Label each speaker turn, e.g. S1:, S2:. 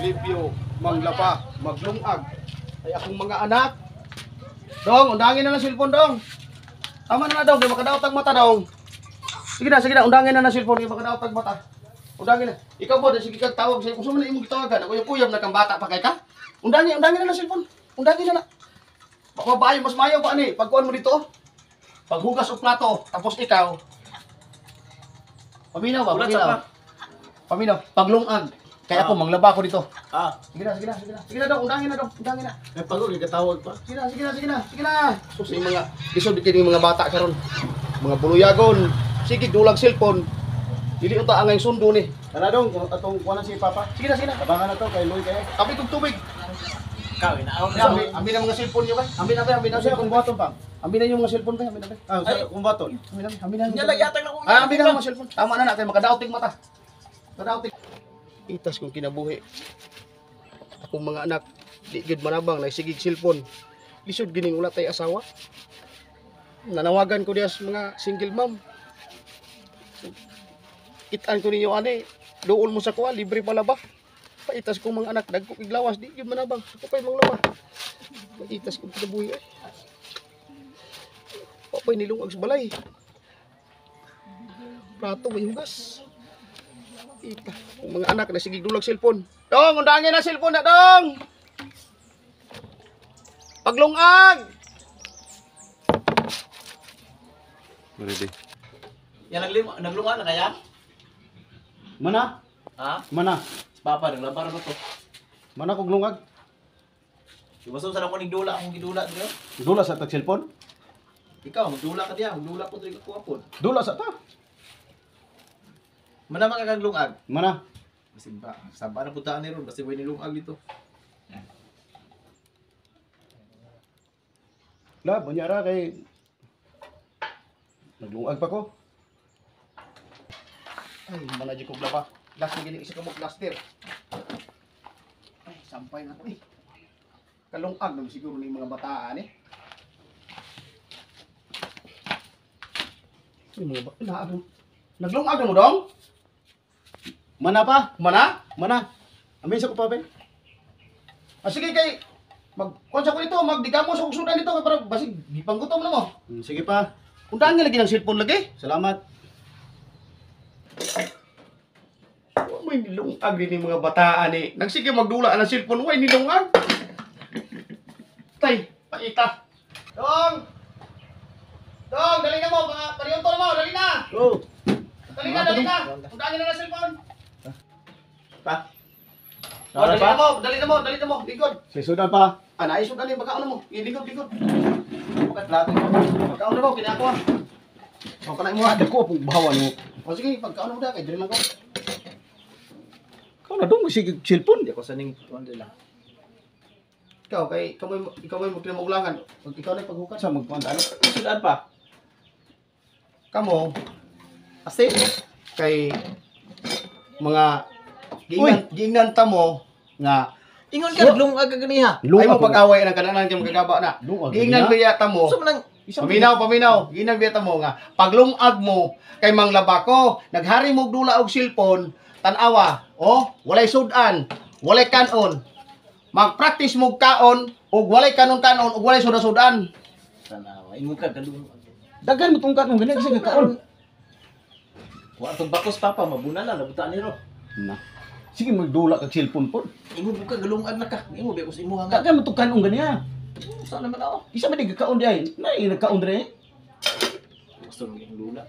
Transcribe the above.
S1: Libyo, manglaba, maglungag. Ay akong mga anak. Dong, undangin na ng cellphone, dong. Tama na dong, kaya makadaot ang mata, dong. Sige na, undangin na ng cellphone, kaya makadaot ang mata. Undangin na. Ikaw po, sige kang tawag sa'yo. Kung saan man imong gitawagan, ako yung kuyab na kang bata pa kay ka. Undangin na ng cellphone. Undangin na. Mabayo, mas mayaw pa ani. Pagkuhan mo dito, paghugas o plato, tapos ikaw. Paminaw ba? Paminaw. Paglungag. Kaya ako, manglaba ko dito. Sige na dong, undangin na.
S2: Ay, pagod, ikatawag pa.
S1: Sige na. Sus, yung mga, isod din yung mga bata karon, mga buluyagon, sige, dulag cellphone. Dili unta ang sundo ni.
S2: Tara dong, atong kuha na si Papa.
S1: Sige na.
S2: Abangan na to, kay Loy kayo.
S1: Kapit kong tubig.
S2: Kawin na ako.
S1: Ambi na mga cellphone nyo ba? Ambi na
S2: Kasi
S1: cellphone
S2: kung
S1: ba?
S2: baton pa.
S1: Ambi na yung mga cellphone ba? Ambi na.
S2: Kung baton.
S1: Ambi na.
S3: Nalagyan lang ako.
S1: Ambi na mga cellphone. Tama na natin, makadaoting mata. Makadaoting. Itas kong kinabuhi. Akong mga anak, di gud manabang, nagsigig cellphone. Lisod gining wala tay asawa. Nanawagan ko diya sa mga single mom. Itan ko ninyo ani, doon mo sa kuha, libre pala ba? Paitas kong mga anak, dagko iglawas, di gud manabang. Ako pa'y manglaba. Paitas kong kinabuhi ay. Papay nilungag sa balay. Plato may hugas. Ita, ang mga anak na sige dulag cellphone. Dong, undangin na cellphone na, dong. Paglungag.
S2: Ready.
S3: Yan naglunga na kaya?
S2: Mana?
S3: Ha?
S2: Mana?
S3: Si Papa, naglabar na to.
S2: Mana kog lungag?
S3: Ibaso sa ako nigdula, akong gidula dito.
S2: Dula sa tag cellphone?
S3: Ikaw, magdula ka diyan, magdula po dito ko apon.
S2: Dula sa ta.
S3: Manamang ka kang lungag.
S2: Mana?
S3: Kasi ba, saba na puntaan ni Ron, kasi way nilungag dito.
S2: La, banyara kay naglungag pa ko.
S1: Ay, manaji ko blaba. Last na gini isa ka mo plaster. Ay, sampay na to eh. Kalungag naman siguro ni mga bataan eh. Ay, mga bata. Naglungag na mo, dong?
S2: Mana pa?
S1: Mana?
S2: Mana? Amin sa ko pa, be.
S1: Sige kay konsa ko dito, magdigamo sa ugsudan dito para basig gipanggutom na mo.
S2: Sige pa.
S1: Undang lagi ng cellphone lagi.
S2: Salamat.
S1: May nilungag din yung mga bataan eh. Nagsige magdula ng cellphone, way nilungag. Tay, paita. Dong, dali na mo, mga pariyonto na mo, dali na.
S2: Go.
S1: Dali na. Undangin na ng cellphone.
S2: Pa.
S1: Oh, dali na mo, likod.
S2: Sisudan pa.
S1: Naisod na yung pagkaon mo, ilikod. Pagkat lahat mo, pagkaon na mo, kinakuha. O, kanay mo ha.
S2: Dako pong bahawan mo.
S1: O sige, pagkaon mo na, kay dali lang ko.
S2: Kau na dong sige cellphone.
S3: Hindi ako saning tuwan nila.
S1: Ikaw may magkinamuglangan. Pag ikaw na yung paghukas.
S2: Sa magpunta ano?
S3: Sudan pa.
S1: Kamo,
S3: Kasi,
S1: kay mga giingnan ta mo nga
S3: ingon ka, naglungag ka ganiha.
S1: ay mo pag-away ng kananan kay magagaba na.
S2: Lungag
S1: Giingnan biya ta mo.
S3: So, manang,
S1: Paminaw. Giingnan biya ta mo nga paglungag mo kay manglaba ko, naghari mo og dula og cellphone, tan-awa. Oh, walay sudan, walay kanon. Mag-practice mo kaon ug walay kanon ug walay sudan-sudan.
S3: tanawa, ingon ka, galungag.
S2: Dagan mo tungkat mo ganyan sige kaon.
S3: Wa itong bakos Papa, mabuna na, nabutaan ni Ron.
S2: Na. Sige magdula kag cellphone po.
S3: Ingon mo ka, galungag na ka. Ingon, bekos imuha nga.
S2: Dagan mo tungkan ung ganyan.
S3: Saan naman ako?
S2: Isa man di kaon di ay. Na nagkaon dire.
S3: Gusto mo yung lula.